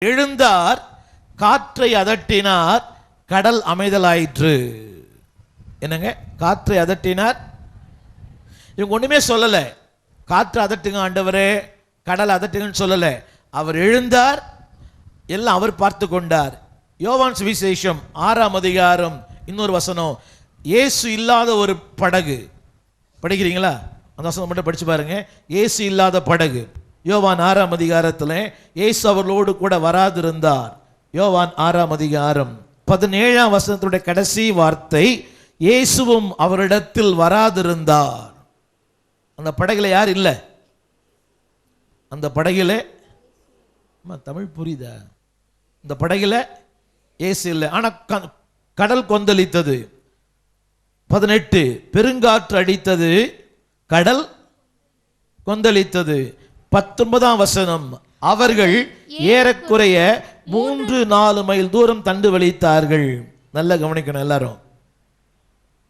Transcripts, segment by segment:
எழுந்தார், காற்றை அதட்டினார், கடல் அமைதலாயிற்று. என்னங்க, காற்றை அதட்டினார். இவங்க ஒண்ணுமே சொல்லல. காற்று அதட்டுங்க ஆண்டவரே, கடல் அதட்டுங்கன்னு சொல்லல. அவர் எழுந்தார், எல்லாம் அவர் பார்த்து கொண்டார். யோவான் சுவிசேஷம் 6ஆம் அதிகாரம் இன்னொரு வசனம், இயேசு இல்லாத ஒரு படகு. படிக்கிறீங்களா? அந்த வசனம் மட்டும் படிச்சு பாருங்க. இயேசு இல்லாத படகு. யோவான் 6ஆம் அதிகாரத்தில் இயேசு அவர்களோடு கூட வராதிருந்தார். யோவான் 6ஆம் அதிகாரம் 17ஆம் வசனத்துடைய கடைசி வார்த்தை, இயேசுவும் அவரிடத்தில் வராதிருந்தார். அந்த படகுல யார் இல்லை? அந்த படகுல தமிழ் புரியுதா? இந்த படகுல இயேசு இல்லை. ஆனா கடல் கொந்தளித்தது. 18 பெருங்காற்று அடித்தது, கடல் கொந்தளித்தது. 19ஆம் வசனம், அவர்கள் ஏறக்குறைய 3-4 மைல் தூரம் தண்டு வலித்தார்கள். நல்லா கவனிக்கணும் எல்லாரும்.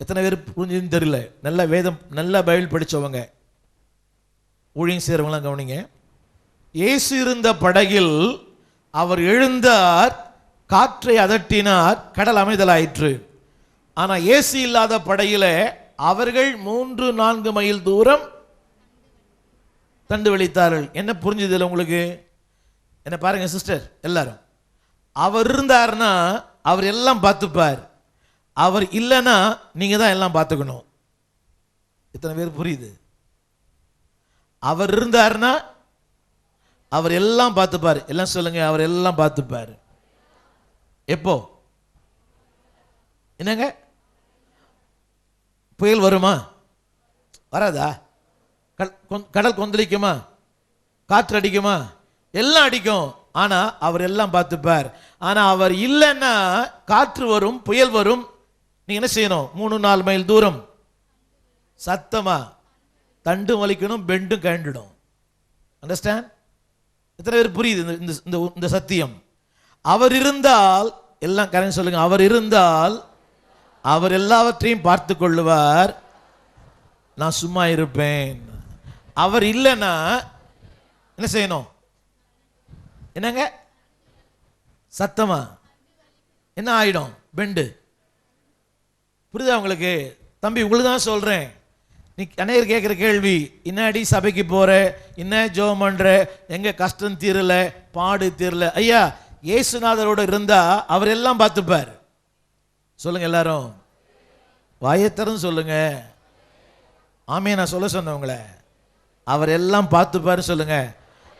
எத்தனை பேர் புரிஞ்சுன்னு தெரியல. நல்ல வேதம், நல்ல பைபிள் படிச்சவங்க, ஊழியம் செய்றவங்களாம் கவனிங்க. இயேசு இருந்த படகில் அவர் எழுந்தார், காற்றை அதட்டினார், கடல் அமைதலாயிற்று. ஆனா இயேசு இல்லாத படகில அவர்கள் 3-4 மைல் தூரம் தண்டு வலித்தார்கள். என்ன புரிஞ்சுது உங்களுக்கு? என்ன பாருங்க சிஸ்டர் எல்லாரும். அவர் இருந்தார்னா அவர் எல்லாம் பார்த்துப்பார். அவர் இல்லைன்னா நீங்க தான் எல்லாம் பார்த்துக்கணும். எத்தனை பேர் புரியுது? அவர் இருந்தார்னா அவர் எல்லாம் பார்த்துப்பார். எல்லாம் சொல்லுங்க, அவர் எல்லாம் பார்த்துப்பார். எப்போ? என்னங்க, புயல் வருமா? வராதா? கடல் கொந்தளிக்குமா? காற்று அடிக்குமா? எல்லாம் அடிக்கும். ஆனா அவர் எல்லாம் பார்த்துப்பார். ஆனா அவர் இல்லைன்னா காற்று வரும், புயல் வரும். நீங்க என்ன செய்யணும்? 3-4 மைல் தூரம் சத்தமா தண்டு வலிக்கணும், பெண்டும் கண்டிடும். அண்டர்ஸ்டாண்ட்? எத்தனை பேர் புரியுது இந்த சத்தியம்? அவர் இருந்தால் எல்லாம் கரெக்ட் சொல்லுங்க. அவர் இருந்தால் அவர் எல்லாவற்றையும் பார்த்து கொள்ளுவார். நான் சும்மா இருப்பேன். அவர் இல்லைன்னா என்ன செய்யணும்? என்னங்க, சத்தமா என்ன ஆயிடும்? பெண்டு. புரியுதா உங்களுக்கு? தம்பி, உங்களுக்கு தான் சொல்றேன். நீ அநேகர் கேட்கிற கேள்வி, இன்னாடி சபைக்கு போற, என்ன ஜெபம் பண்ற, எங்க கஷ்டம் தீரல, பாடு தீரல. ஐயா, இயேசுநாதரோட இருந்தா அவர் எல்லாம் பார்த்துப்பார். சொல்லுங்க எல்லாரும், வாயத்தரும் சொல்லுங்க. ஆமே, நான் சொல்ல சொன்னவங்கள அவர் எல்லாம் பார்த்துப்பாரு சொல்லுங்க.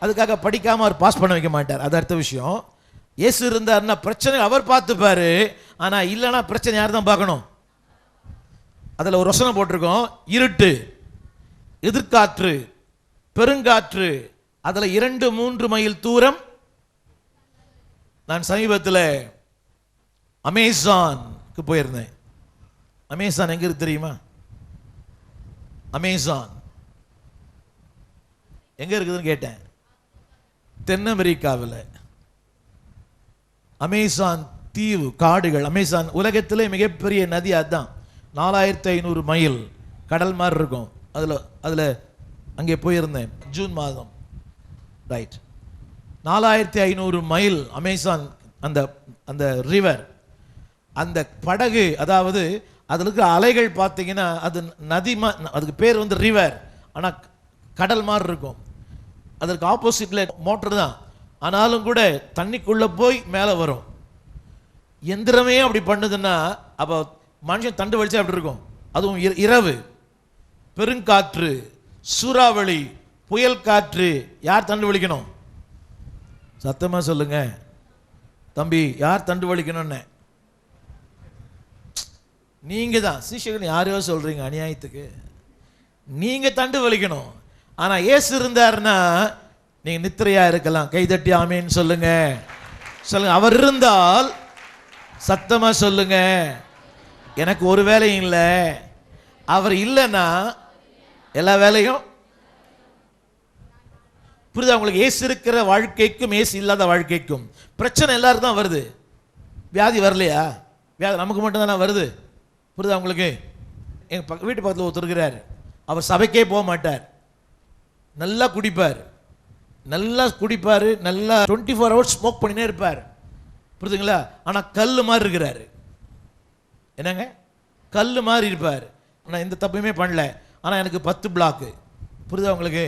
அதுக்காக படிக்காம அவர் பாஸ் பண்ண வைக்க மாட்டார், அது அடுத்த விஷயம். இயேசு இருந்தாருன்னா பிரச்சனை அவர் பார்த்துப்பாரு. ஆனா இல்லைன்னா பிரச்சனை யார் தான் பார்க்கணும்? அதுல ஒரு வசனம் போட்டிருக்கோம், இருட்டு, எதிர்காற்று, பெருங்காற்று, அதுல 2-3 மைல் தூரம். நான் சமீபத்தில் அமேசானுக்கு போயிருந்தேன். அமேசான் எங்க இருக்கு தெரியுமா? அமேசான் எங்க இருக்குதுன்னு கேட்டேன். தென் அமெரிக்காவில் அமேசான் தீவு, காடுகள். அமேசான் உலகத்திலே மிகப்பெரிய நதி. அதுதான் 4500 மைல் கடல் மாதிரி இருக்கும். அதுல அங்கே போயிருந்தேன் ஜூன் மாதம். Right, 4500 mile Amazon. அந்த ரிவர், அந்த படகு, அதாவது அதில் இருக்கிற அலைகள் பார்த்தீங்கன்னா அது நதி, அதுக்கு பேர் வந்து ரிவர், ஆனால் கடல் மாதிரி இருக்கும். அதற்கு ஆப்போசிட்ல மோட்டர் தான், ஆனாலும் கூட தண்ணிக்குள்ள போய் மேலே வரும். எந்திரமே அப்படி பண்ணுதுன்னா அப்போ மனுஷன் தண்டு வலிச்சா அப்படி இருக்கும். அதுவும் இரவு, பெருங்காற்று, சூறாவளி, புயல் காற்று. யார் தண்டு வலிக்கணும்? சத்தமா சொல்லுங்க தம்பி, யார் தண்டு வலிக்கணும்னு? நீங்க தான். சீஷர்கள் யாரையோ சொல்றீங்க அநியாயத்துக்கு. நீங்க தண்டு வலிக்கணும். ஆனா இயேசு இருந்தாருன்னா நீங்க நித்திரையா இருக்கலாம். கைதட்டி ஆமேன்னு சொல்லுங்க. சொல்லுங்க, அவர் இருந்தால் சத்தமா சொல்லுங்க. எனக்கு ஒரு வேலையும் இல்லை. அவர் இல்லைன்னா எல்லா வேலையும். புரியுதா உங்களுக்கு? இயேசு இருக்கிற வாழ்க்கைக்கும் இயேசு இல்லாத வாழ்க்கைக்கும் பிரச்சனை எல்லாரும் தான் வருது. வியாதி வரலையா? வியாதி நமக்கு மட்டும் தானே வருது. புரியுதா உங்களுக்கு? எங்க வீட்டு பக்கத்தில் ஒருத்தர் இருக்கிறார். அவர் சபைக்கே போக மாட்டார், நல்லா குடிப்பார். நல்லா குடிப்பார், நல்லா 24 hours ஸ்மோக் பண்ணினே இருப்பார், புரியுதுங்களா? ஆனால் கல் மாதிரி இருக்கிறாரு. என்னங்க? கல் மாதிரி இருப்பார். நான் எந்த தப்புமே பண்ணல, ஆனால் எனக்கு 10 பிளாக்கு. புரியுதா உங்களுக்கு?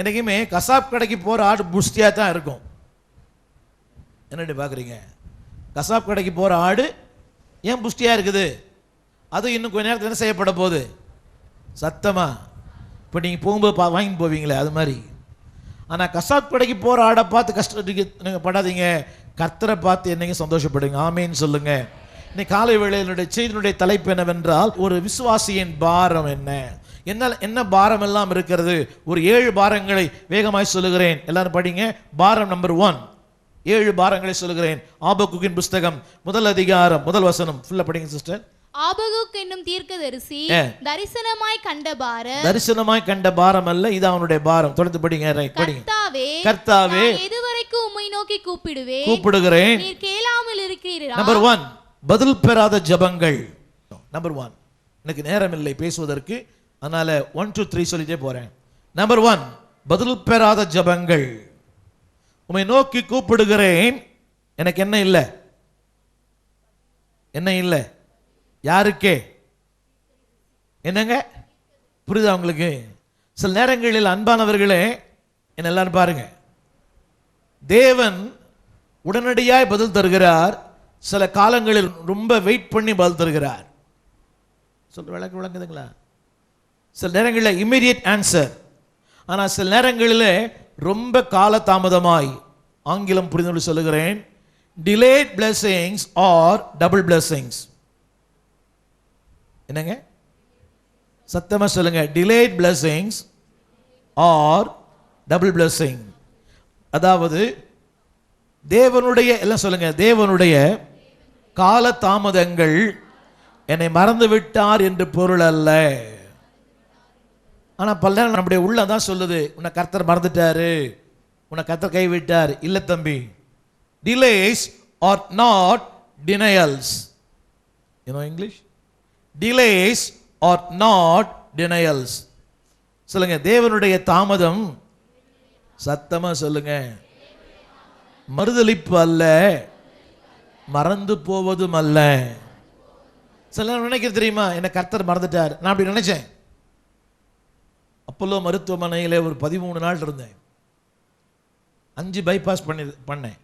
எனக்குமே கசாப் கடைக்கு போகிற ஆடு புஷ்டியாக தான் இருக்கும். என்னடி பார்க்குறீங்க? கசாப் கடைக்கு போகிற ஆடு ஏன் புஷ்டியாக இருக்குது? அது இன்னும் கொஞ்ச நேரத்தில் என்ன செய்யப்பட போகுது? சத்தமா இப்போ நீங்கள் போகும்போது வாங்கிட்டு போவீங்களே அது மாதிரி. ஆனால் கசாப் கடைக்கு போகிற ஆடை பார்த்து கஷ்டத்துக்கு நீங்கள் படாதீங்க, கர்த்தரை பார்த்து என்னைங்க சந்தோஷப்படுங்க. ஆமேன்னு சொல்லுங்க. இன்னைக்கு காலை வேளையினுடைய செய்தியினுடைய தலைப்பு என்னவென்றால், ஒரு விசுவாசியின் பாரம் என்ன? என்ன பாரம் எல்லாம் இருக்கிறது? ஒரு 7 பாரங்களை வேகமாய் சொல்லுகிறேன், எல்லாரும் படிங்க. பாரம் நம்பர் 1, 7 பாரங்களை சொல்லுகிறேன். ஆபகுக்கின் புஸ்தகம் 1 அதிகாரம் 1 வசனம் ஃபுல்லா படிங்க சிஸ்டர். ஆபகுக் என்னும் தீர்க்கதரிசி தரிசனமாய் கண்ட பாரம், தரிசனமாய் கண்ட பாரம் அல்ல, இது அவனுடைய பாரம். தொடர்ந்து படிங்க. கர்த்தாவே, கர்த்தாவே, எதுவரைக்கும் உம்மை நோக்கி கூப்பிடுகிறேன், நீர் கேளாமல் இருக்கிறீரா? நம்பர் 1, பதில் பெறாத ஜெபங்கள். நம்பர் 1, எனக்கு நேரம் இல்லை பேசுவதற்கு, அதனால 1 2 3 சொல்லிட்டே போறேன். நம்பர் 1, பதில் பெறாத ஜெபங்கள். உம்மை நோக்கி கூப்பிடுகிறேன், எனக்கு என்ன இல்லை? என்ன இல்லை? யாருக்கே? என்னங்க? புரியுதா உங்களுக்கு? சில நேரங்களில் அன்பானவர்களே என்ன எல்லாரும் பாருங்க, தேவன் உடனடியாய் பதில் தருகிறார், சில காலங்களில் ரொம்ப வெயிட் பண்ணி பதில் தருகிறார். சொல்ற விளங்குதுங்களா? சில நேரங்களில் இமீடியட் ஆன்சர், ஆனால் சில நேரங்களில் ரொம்ப கால தாமதமாய். ஆங்கிலம் புரிந்து சொல்லுகிறேன், delayed blessings or double blessings. என்னங்க? சத்தமா சொல்லுங்க. delayed blessings or double blessing. அதாவது தேவனுடைய, எல்லாம் சொல்லுங்க, தேவனுடைய கால தாமதங்கள் என்னை மறந்து விட்டார் என்று பொருள் அல்ல. ஆனா பல நேரம் நம்முடைய உள்ளம் தான் சொல்லுது, உன்னை கர்த்தர் மறந்துட்டாரு, உன்னை கர்த்தர் கைவிட்டார். இல்ல தம்பி, delays are not denials. You know English? Delays are not denials. சொல்லுங்க, தேவனுடைய தாமதம், சத்தமா சொல்லுங்க, மறுதலிப்பு அல்ல, மறந்து போவதும் அல்ல. சில நேரம் நினைக்கிறது தெரியுமா, என்ன கர்த்தர் மறந்துட்டார். நான் அப்படி நினைச்சேன். அப்போலோ மருத்துவமனையிலே ஒரு 13 நாள் இருந்தேன். 5 பைபாஸ் பண்ணேன்.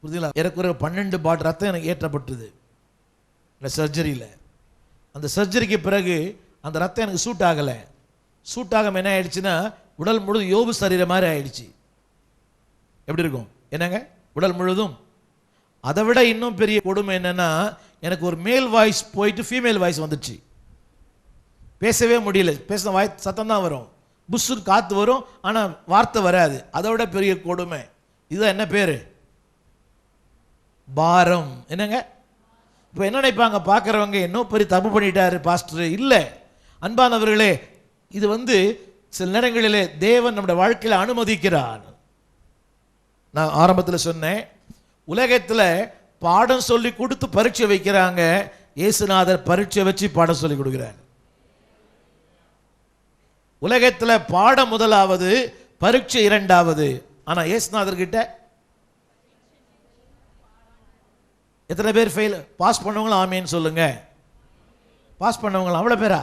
புரியுதுங்களா? எனக்கு ஒரு 12 பாட் ரத்தம் எனக்கு ஏற்றப்பட்டது இந்த சர்ஜரியில். அந்த சர்ஜரிக்கு பிறகு அந்த ரத்தம் எனக்கு சூட் ஆகலை. சூட் ஆகாம என்ன ஆயிடுச்சுன்னா, உடல் முழுதும் யோபு சரீரம் மாதிரி ஆயிடுச்சு. எப்படி இருக்கும்? என்னங்க? உடல் முழுதும். அதை விட இன்னும் பெரிய கொடுமை என்னன்னா, எனக்கு ஒரு மேல் வாய்ஸ் போயிட்டு ஃபீமேல் வாய்ஸ் வந்துடுச்சு. பேசவே முடியல. பேசின வாய் சத்தம் தான் வரும், புஷ்ஷுன்னு காற்று வரும், ஆனால் வார்த்தை வராது. அதை விட பெரிய கொடுமை. இதுதான் என்ன பேர்? பாரம். என்னங்க? இப்போ என்ன நினைப்பாங்க பார்க்குறவங்க, இன்னும் பெரிய தப்பு பண்ணிட்டாரு பாஸ்டர். இல்லை அன்பானவர்களே, இது சில நேரங்களிலே தேவன் நம்முடைய வாழ்க்கையில் அனுமதிக்கிறார். நான் ஆரம்பத்தில் சொன்னேன், உலகத்தில் பாடம் சொல்லி கொடுத்து பரீட்சை வைக்கிறாங்க, இயேசுநாதர் பரீட்சை வச்சு பாடம் சொல்லி கொடுக்கிறார். உலகத்தில் பாடம் முதலாவது, பரீட்சை 2வது. ஆனால் இயேசுநாதர் கிட்ட எத்தனை பேர் ஃபெயில்? பாஸ் பண்ணவங்களும் ஆமேன்னு சொல்லுங்க. பாஸ் பண்ணவங்களும் அவ்வளோ பேரா?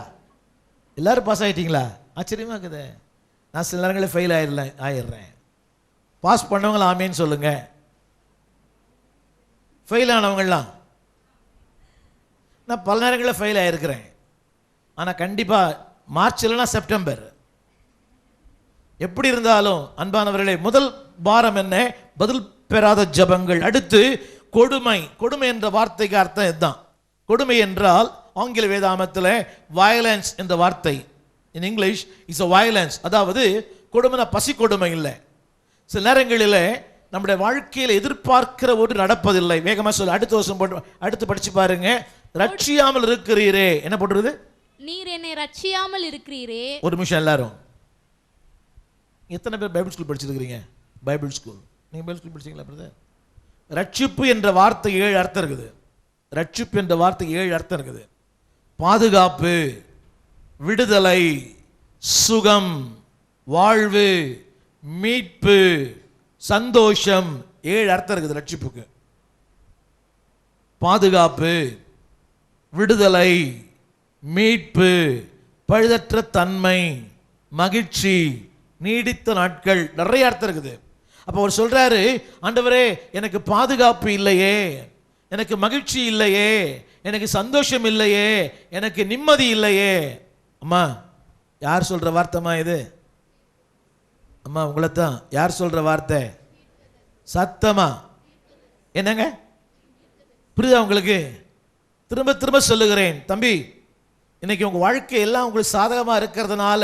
எல்லாரும் பாஸ் ஆகிட்டீங்களா? ஆச்சரியமா இருக்குது. நான் சில நேரங்களில் ஃபெயில் ஆயிடுறேன். பாஸ் பண்ணவங்களும் ஆமேன்னு சொல்லுங்க. ஃபெயில் ஆனவங்களாம், நான் பல நேரங்களில் ஃபெயில் ஆகிருக்கிறேன். ஆனால் கண்டிப்பாக மார்ச் இல்லைனா செப்டம்பர். எப்படி இருந்தாலும் அன்பானவர்களே, முதல் பாரம் என்ன? பதில் பெறாத ஜபங்கள். அடுத்து கொடுமை. கொடுமை என்ற வார்த்தைக்கு அர்த்தம் இதுதான். கொடுமை என்றால் ஆங்கில வேதாமத்தில் வயலன்ஸ் என்ற வார்த்தை. In English is a violence. அதாவது கொடுமைனா பசி கொடுமை இல்லை. சில நேரங்களில் நம்முடைய வாழ்க்கையில் எதிர்பார்க்கிற ஒரு நடப்பதில்லை. வேகமாக சொல்ல, அடுத்த வருஷம் போட்டு அடுத்து படிச்சு பாருங்க. ரட்சியாமல் இருக்கிறீரே, என்ன போடுறது? நீர் என்னை ரட்சியாமல் இருக்கிறீரே. ஒரு நிமிஷம் எல்லாரும், எத்தனை பேர் பைபிள் ஸ்கூல் படிச்சிருக்கிறீங்க? பைபிள் ஸ்கூல், நீங்க பைபிள் ஸ்கூல் படிச்சீங்களா பிரதர்? ரட்சிப்பு என்ற வார்த்தை 7 அர்த்தம் இருக்குது. ரட்சிப்பு என்ற வார்த்தை 7 அர்த்தம் இருக்குது. பாதுகாப்பு, விடுதலை, சுகம், வாழ்வு, மீட்பு, சந்தோஷம். 7 அர்த்தம் இருக்குது ரட்சிப்புக்கு. பாதுகாப்பு, விடுதலை, மீட்பு, பழுதற்ற தன்மை, மகிழ்ச்சி, நீடித்த நாட்கள், நிறைய அர்த்தம் இருக்குது. அப்போ அவர் சொல்றாரு, ஆண்டவரே எனக்கு பாதுகாப்பு இல்லையே, எனக்கு மகிழ்ச்சி இல்லையே, எனக்கு சந்தோஷம் இல்லையே, எனக்கு நிம்மதி இல்லையே. அம்மா யார் சொல்ற வார்த்தைமா இது? அம்மா உங்களை தான். யார் சொல்ற வார்த்தை? சத்தமா என்னங்க புரியுதா உங்களுக்கு? திரும்ப திரும்ப சொல்லுகிறேன் தம்பி, இன்னைக்கு உங்க வாழ்க்கை எல்லாம் உங்களுக்கு சாதகமா இருக்கிறதுனால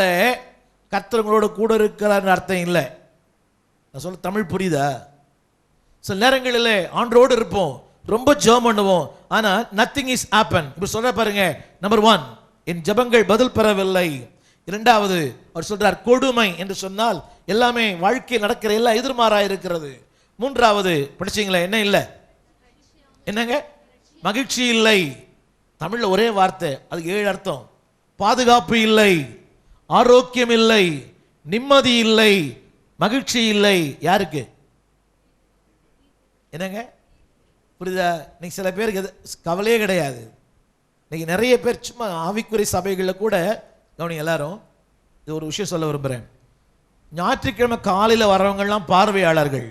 கர்த்தர் உங்களோட கூட இருக்கிறார்னு அர்த்தம் இல்லை. நான் சொல்ல தமிழ் புரியுதா? சில நேரங்களில் ஆண்டரோடு இருப்போம், ரொம்ப ஜெபம் பண்ணுவோம், ஆனா நத்திங் இஸ் ஹேப்பன். இப்ப சொல்ற பாருங்க, நம்பர் 1, என் ஜெபங்கள் பதில் பெறவில்லை. இரண்டாவது அவர் சொல்றார் கொடுமை என்று சொன்னால் எல்லாமே வாழ்க்கையில் நடக்கிற எல்லாம் எதிர்மாறா இருக்கிறது. மூன்றாவது படிச்சீங்களா? என்ன இல்லை? என்னங்க? மகிழ்ச்சி இல்லை. தமிழ்ல ஒரே வார்த்தை, அதுக்கு 7 அர்த்தம். பாதுகாப்பு இல்லை, ஆரோக்கியம் இல்லை, நிம்மதி இல்லை, மகிழ்ச்சி இல்லை. யாருக்கு? என்னங்க புரியுதா? இன்னைக்கு சில பேருக்கு கவலையே கிடையாது. இன்னைக்கு நிறைய பேர் சும்மா ஆவிக்குறை சபைகளில் கூட கவனிங்க எல்லாரும், இது ஒரு விஷயம் சொல்ல விரும்புகிறேன். ஞாயிற்றுக்கிழமை காலையில் வரவங்கெல்லாம் பார்வையாளர்கள்,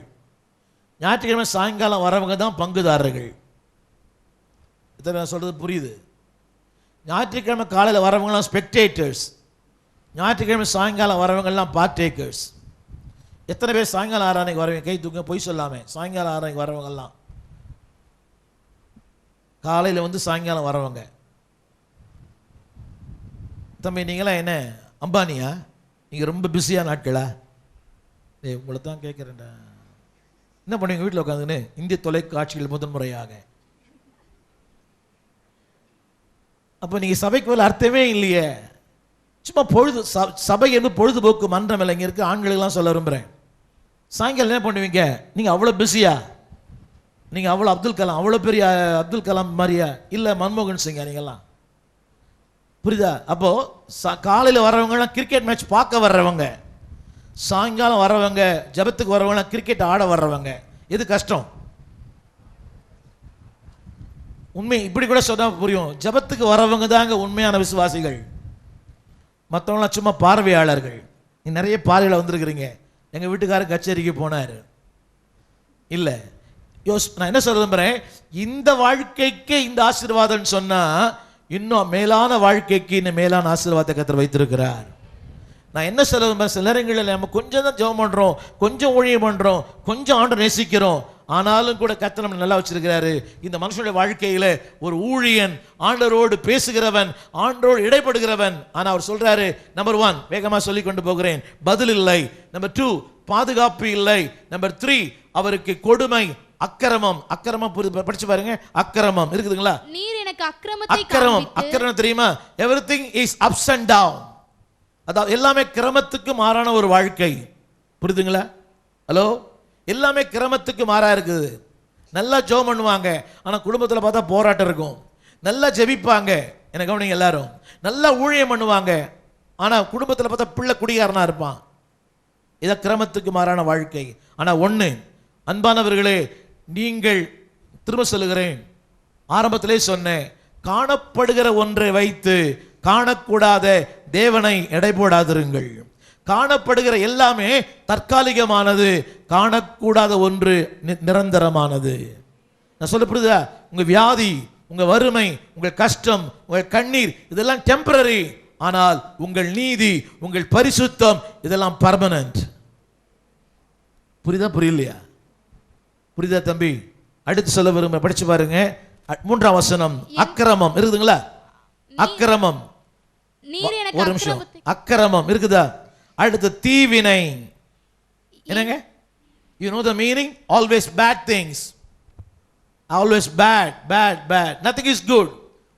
ஞாயிற்றுக்கிழமை சாயங்காலம் வரவங்க தான் பங்குதாரர்கள். இதை நான் சொல்றது புரியுது? ஞாயிற்றுக்கிழமை காலையில் வரவங்கலாம் ஸ்பெக்டேட்டர்ஸ், ஞாயிற்றுக்கிழமை சாயங்காலம் வரவங்கெல்லாம் பார்ட்டேக்கர்ஸ். எத்தனை பேர் சாயங்காலம் 6 மணிக்கு வரவங்க? கை தூங்க, பொய் சொல்லாமே. சாயங்காலம் 6 மணிக்கு வரவங்கெல்லாம் காலையில் வந்து சாயங்காலம் வரவங்க. தம்பி நீங்களாம் என்ன அம்பானியா? நீங்கள் ரொம்ப பிஸியான நாட்களா? உங்களை தான் கேட்குறேன்டா. என்ன பண்ணுவீங்க வீட்டில் உட்காந்துன்னு? இந்திய தொலைக்காட்சிகள் முதன்முறையாக. அப்போ நீங்கள் சபைக்கு மேலே அர்த்தமே இல்லையே. சும்மா பொழுது சபை என்று பொழுதுபோக்கு மன்றம் இல்லை. இங்கே இருக்க ஆண்களுக்கெல்லாம் சொல்ல விரும்புகிறேன், சாயங்காலம் என்ன பண்ணுவீங்க? நீங்கள் அவ்வளோ பிஸியா? நீங்கள் அவ்வளோ அப்துல் கலாம், அவ்வளோ பெரிய அப்துல் கலாம் மாதிரியா? இல்லை மன்மோகன் சிங்கா நீங்கள்லாம்? புரியுதா? அப்போ காலையில் வர்றவங்கலாம் கிரிக்கெட் மேட்ச் பார்க்க வர்றவங்க, சாயங்காலம் வர்றவங்க ஜபத்துக்கு வர்றவங்கலாம் கிரிக்கெட் ஆட வர்றவங்க. எது கஷ்டம்? உண்மை இப்படி கூட சொன்னால் புரியும். ஜபத்துக்கு வர்றவங்க தாங்க உண்மையான விசுவாசிகள், மற்றவங்களாம் சும்மா பார்வையாளர்கள். நீ நிறைய பார்வையில் வந்திருக்கிறீங்க. எங்கள் வீட்டுக்காரர் கச்சேரிக்கு போனார் இல்லை. நான் என்ன சொல்ல விரும்புகிறேன், இந்த வாழ்க்கைக்கு இந்த ஆசீர்வாதம் சொன்னால் இன்னும் மேலான வாழ்க்கைக்கு இன்னும் மேலான ஆசீர்வாதத்தை கர்த்தர் வைத்திருக்கிறார். நான் என்ன சொல்ல விரும்புகிறேன், சில நேரங்களில் நம்ம கொஞ்சம் தான் ஜெபம் பண்ணுறோம், கொஞ்சம் ஊழியம் பண்ணுறோம், கொஞ்சம் ஆண்டவரை நேசிக்கிறோம், ஆனாலும் கூட கர்த்தர் நம்ம நல்லா வச்சிருக்கிறாரு. இந்த மனுஷனுடைய வாழ்க்கையில் ஒரு ஊழியன், ஆண்டவரோடு பேசுகிறவன், ஆண்டவரோடு இடைப்படுகிறவன். ஆனால் அவர் சொல்றாரு, நம்பர் 1 வேகமாக சொல்லி கொண்டு போகிறேன், பதில் இல்லை. நம்பர் 2 பாதுகாப்பு இல்லை. நம்பர் 3 அவருக்கு கொடுமை, அக்கிரமம். அக்கிரமம் படிச்சு பாருங்க, அக்கிரமம் இருக்குதுங்களா? நீர் எனக்கு அக்கிரமத்தை அக்கிரமம், அக்கிரமம் தெரியுமா? Everything is ups and down. அதாவது எல்லாமே கிரமத்துக்கு மாறான ஒரு வாழ்க்கை. புரியுதுங்களா? ஹலோ, எல்லாமே கிரமத்துக்கு மாறா இருக்குது. நல்லா ஜெபம் பண்ணுவாங்க, ஆனா குடும்பத்தில் பார்த்தா போராட்டம் இருக்கும். நல்லா ஜெபிப்பாங்க, என்ன கவனிங்க எல்லாரும். நல்லா ஊழியம் பண்ணுவாங்க, ஆனா குடும்பத்தில் பார்த்தா பிள்ளை குடிகாரனா இருப்பான். இத கிரமத்துக்கு மாறான வாழ்க்கை. ஆனா ஒண்ணு அன்பானவர்களே, நீங்கள் திரும்ப சொல்லுகிறேன், ஆரம்பத்திலே சொன்னேன், காணப்படுகிற ஒன்றை வைத்து காணக்கூடாத தேவனை எடை போடாதிருங்கள். காணப்படுகிற எல்லாமே தற்காலிகமானது, காணக்கூடாத ஒன்று நிரந்தரமானது. நான் சொல்ல புரியுதா? உங்க வியாதி, உங்க வறுமை, உங்கள் கஷ்டம், உங்கள் கண்ணீர் இதெல்லாம் டெம்பரரி. ஆனால் உங்கள் நீதி, உங்கள் பரிசுத்தம் இதெல்லாம் பர்மனன்ட். புரியுதா புரியலையா? புரியுதா தம்பி? அடுத்து சொல்ல விரும்ப படிச்சு பாருங்க, 3ஆம் வசனம். அக்கிரமம் இருக்குதுங்களா? அக்கிரமம், ஒரு நிமிஷம். அக்கிரமம் இருக்குதா? அடுத்து தீவினை. என்னங்க? You know the meaning? Always bad things. Always bad, bad, bad. Nothing is good.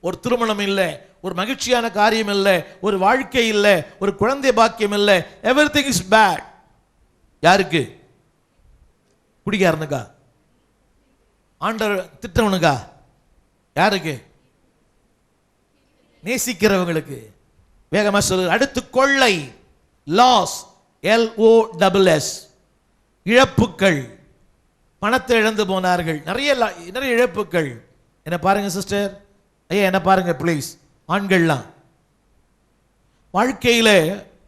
ஒரு திருமணம் இல்லை, ஒரு மகிழ்ச்சியான காரியம் இல்லை, ஒரு வாழ்க்கை இல்லை, ஒரு குழந்தை பாக்கியம் இல்லை. Everything is bad. யாருக்கு? குடிகாரனுக்கா? ஆண்டவர் திட்டவனுக்கா? யாருக்கு? நேசிக்கிறவங்களுக்கு. வேகமா சொல்லு. அடுத்து கொள்ளை, லாஸ், LOSS, இழப்புக்கள். பணத்தை இழந்து போனார்கள். நிறைய இழப்புக்கள். என்ன பாருங்க சிஸ்டர், ஐயா என்ன பாருங்க ப்ளீஸ், ஆண்கள்லாம் வாழ்க்கையில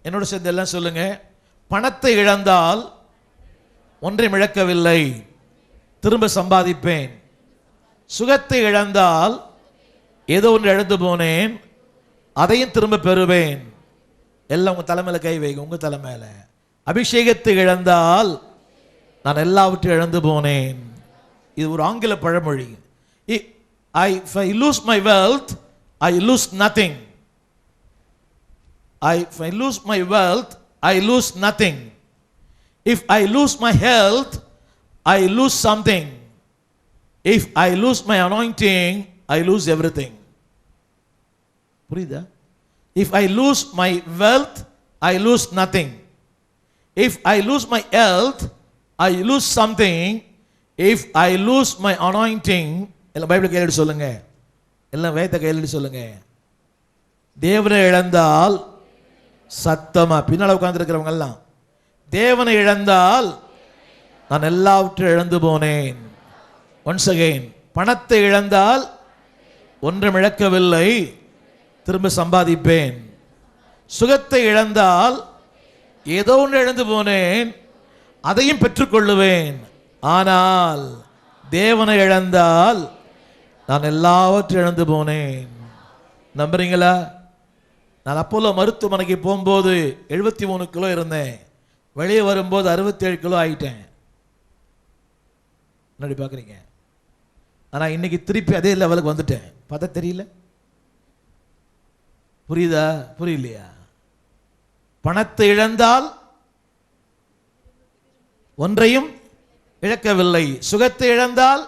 என்னோட சேர்ந்து எல்லாம் சொல்லுங்க. பணத்தை இழந்தால் ஒன்றையும் இழக்கவில்லை, திரும்ப சம்பாதிப்பேன். சுகத்தை இழந்தால் ஏதோ ஒன்று இழந்து போனேன், அதையும் திரும்ப பெறுவேன். எல்லாம் உங்க தலைமையில கை வைங்க, உங்க தலைமையில. அபிஷேகத்தை இழந்தால் நான் எல்லாவற்றையும் இழந்து போனேன். இது ஒரு ஆங்கில பழமொழி. If I lose my wealth, I lose nothing. If I lose my wealth, I lose nothing. If I lose my health, I lose something. If I lose my anointing, I lose everything. புரியுதா? If I lose my wealth, I lose nothing. If I lose my health, I lose something. If I lose my anointing, எல்லாம் Bible கையில் சொல்லுங்க, எல்லாம் வேத கையில் சொல்லுங்க. தேவனை இழந்தால் சத்தமா பின்னால உட்கார்ந்து இருக்கிறவங்க எல்லாம், தேவனை இழந்தால் நான் எல்லாவற்றையும் இழந்து போனேன். ஒன்ஸ் அகைன், பணத்தை இழந்தால் ஒன்றும் இழக்கவில்லை, திரும்ப சம்பாதிப்பேன். சுகத்தை இழந்தால் ஏதோ ஒன்று இழந்து போனேன், அதையும் பெற்றுக்கொள்ளுவேன். ஆனால் தேவனை இழந்தால் நான் எல்லாவற்றையும் இழந்து போனேன். நம்புறீங்களா? நான் அப்போலோ மருத்துவமனைக்கு போகும்போது 73 கிலோ இருந்தேன், வெளியே வரும்போது 67 கிலோ ஆயிட்டேன். முன்னாடி பார்க்குறீங்க. ஆனால் இன்னைக்கு திருப்பி அதே லெவலுக்கு வந்துட்டேன். பார்த்தா தெரியல? புரியுதா? புரியலையா? பணத்தை இழந்தால் ஒன்றையும் இழக்கவில்லை, சுகத்தை இழந்தால்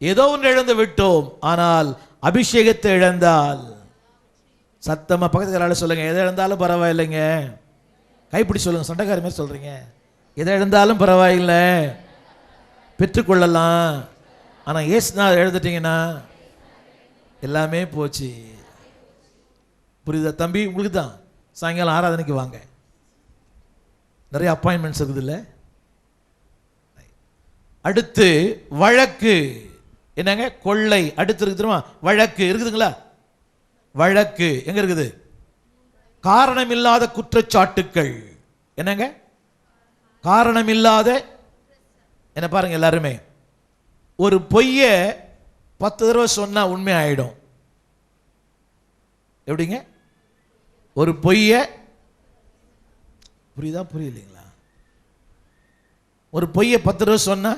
ஏதோ ஒன்று இழந்து விட்டோம். ஆனால் அபிஷேகத்தை இழந்தால், சத்தமா பக்கத்துல சொல்லுங்க, எதை இழந்தாலும் பரவாயில்லைங்க. கைப்பிடி சொல்லுங்க, சண்டைக்கார மாதிரி சொல்றீங்க. எதை இழந்தாலும் பரவாயில்லை, பெற்றுக்கொள்ளலாம். ஆனால் ஏசுனா எழுதிட்டீங்கன்னா எல்லாமே போச்சு. புரியுதா தம்பி? உங்களுக்கு தான் சாயங்காலம் ஆராதனைக்கு வாங்க, நிறைய அப்பாயின்மெண்ட்ஸ் இருக்குது இல்லை? அடுத்து வழக்கு. என்னங்க? கொள்ளை. அடுத்து இருக்கு தெரியுமா? வழக்கு இருக்குதுங்களா? வழக்கு எங்க இருக்குது? காரணமில்லாத குற்றச்சாட்டுக்கள். என்னங்க? காரணமில்லாத. என்ன பாருங்க எல்லாருமே, ஒரு பொய்ய 10 தடவை சொன்னா உண்மை ஆயிடும். எப்படிங்க? ஒரு பொய்ய, புரியுதா புரியலைங்களா? ஒரு பொய்ய 10 தடவை சொன்னா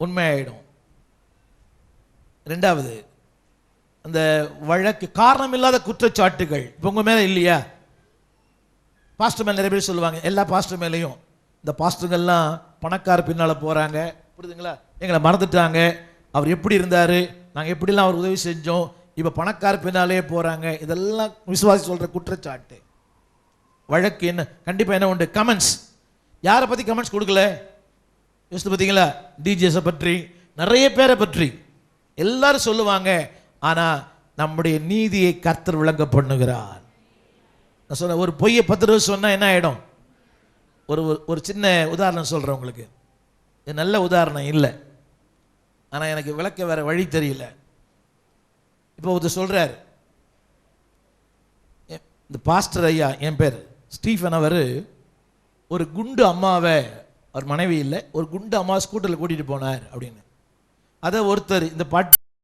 உண்மை ஆயிடும். ரெண்டாவது, அந்த வழக்கு காரணமில்லாத குற்றச்சாட்டுகள். இப்போ உங்க மேல இல்லையா? பாஸ்டர் மேல நிறைய பேர் சொல்லுவாங்க, எல்லா பாஸ்டர் மேலேயும் இந்த பாஸ்டர்கள்லாம் பணக்கார பின்னால போறாங்க, புரியுதுங்களா? எங்களை மறந்துட்டாங்க, அவர் எப்படி இருந்தாரு, நாங்கள் எப்படிலாம் அவர் உதவி செஞ்சோம், இப்போ பணக்கார பின்னாலே போறாங்க. இதெல்லாம் விசுவாசி சொல்ற குற்றச்சாட்டு. வழக்கு என்ன? கண்டிப்பா என்ன உண்டு? கமெண்ட்ஸ். யாரை பத்தி கமெண்ட்ஸ் கொடுக்கல? யோசித்து பார்த்தீங்களா? டிஜேஸை பற்றி, நிறைய பேரை பற்றி எல்லாரும் சொல்லுவாங்க. ஆனா நம்முடைய நீதியை கர்த்தர் விளங்க பண்ணுகிறார். நான் சொன்ன ஒரு பொய்யை 10 தடவை சொன்னா என்ன ஆயிடும்? ஒரு சின்ன உதாரணம் சொல்றேன் உங்களுக்கு. இது நல்ல உதாரணம் இல்லை, ஆனா எனக்கு விளக்க வேற வழி தெரியல. இப்போ ஒருத்தர் சொல்றார், இந்த பாஸ்டர் ஐயா, என் பேர் ஸ்டீஃபன், அவர் ஒரு குண்டு அம்மாவை, அவர் மனைவி இல்லை, ஒரு குண்டு அம்மா ஸ்கூட்டரில் கூட்டிட்டு போனார் அப்படின்னு. அதை ஒருத்தர், இந்த பாட்டு